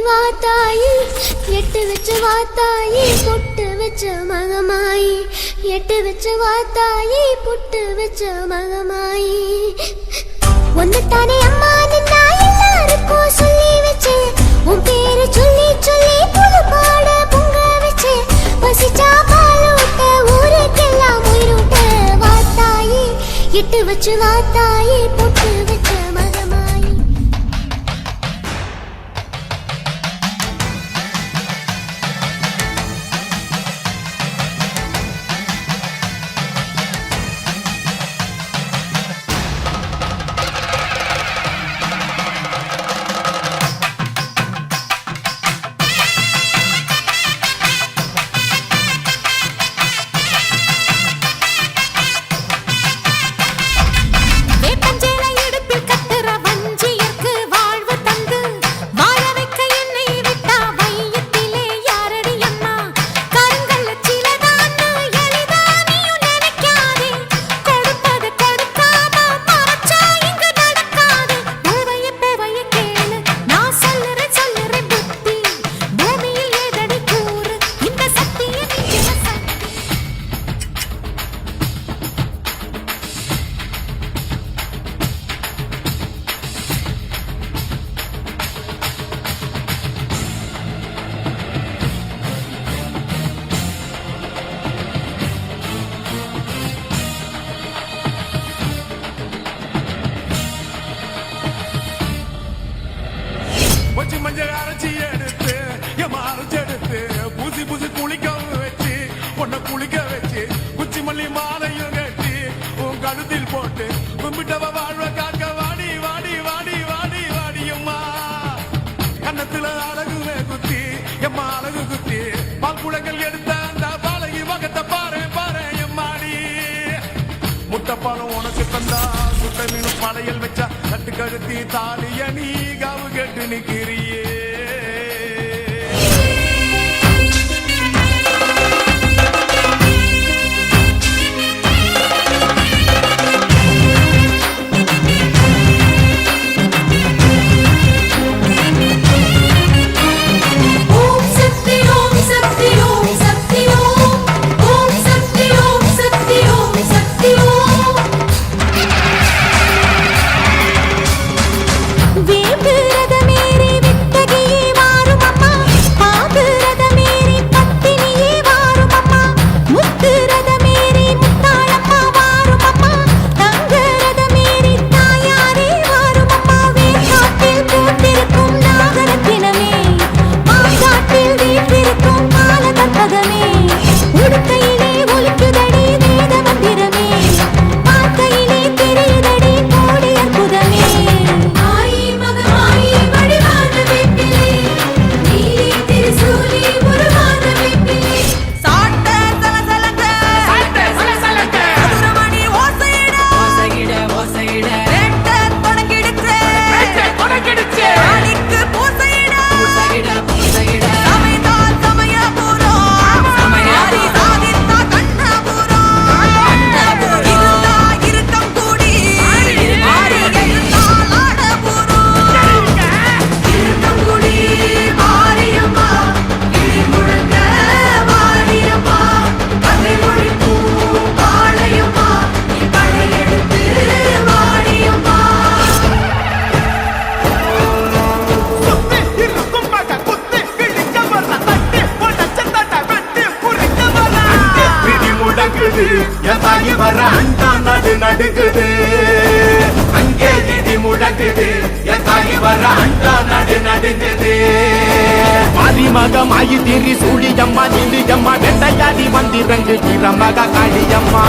வாத்தாயி எட்டு வச்சு வாத்தாயி பொட்டு வச்ச மகமாயி எட்டு வச்சு வாத்தாயி பொட்டு வச்ச மகமாயி ஒன்னுத்தானே அம்மா நின்னா எல்லாருக்கும் சொல்லி வச்சு உன் பேரு சொல்லி சொல்லி புது பாட பொங்க வச்சு பசிச்சா பாலூட்ட ஊருக்கெல்லாம் உயிரூட்ட வாத்தாயி எட்டு வச்சு வாத்தாயி பொட்டு வச்ச மகமாயி மஞ்சள் அரைச்சி எடுத்து அரைச்சி எடுத்து பூசி பூசி குளிக்க வச்சு உன்னை குளிக்க வச்சு குச்சி மல்லி மாலையும் கட்டி உன் கழுத்தில் போட்டு கும்பிட்டவ வாழ்வ காக்க வாடி வாடி வாடி வாடி வாடியம்மா கன்னத்துல அழகுவே குத்தி எம்மா அழகு குத்தி பால் குளங்கள் எடுத்த அந்த பாலகி வகத்தை பாரு பாரு எம்மாடி முட்டைப்பாலம் உனக்கு தந்தா சுட்ட மீனும் படையல் வச்சா கட்டு கழுத்தி தாலிய நீ காவு கேட்டு நிக்கிறியே வர அண்டா நடு நடுக்குது அங்கே இடி முழங்குது என் தாயி வர அண்டா நடு நடுங்குது மருமகமாயி திரி சூழியம்மா நிலியம்மா வெண்டையாடி வந்திரங்கு கிரமக காளியம்மா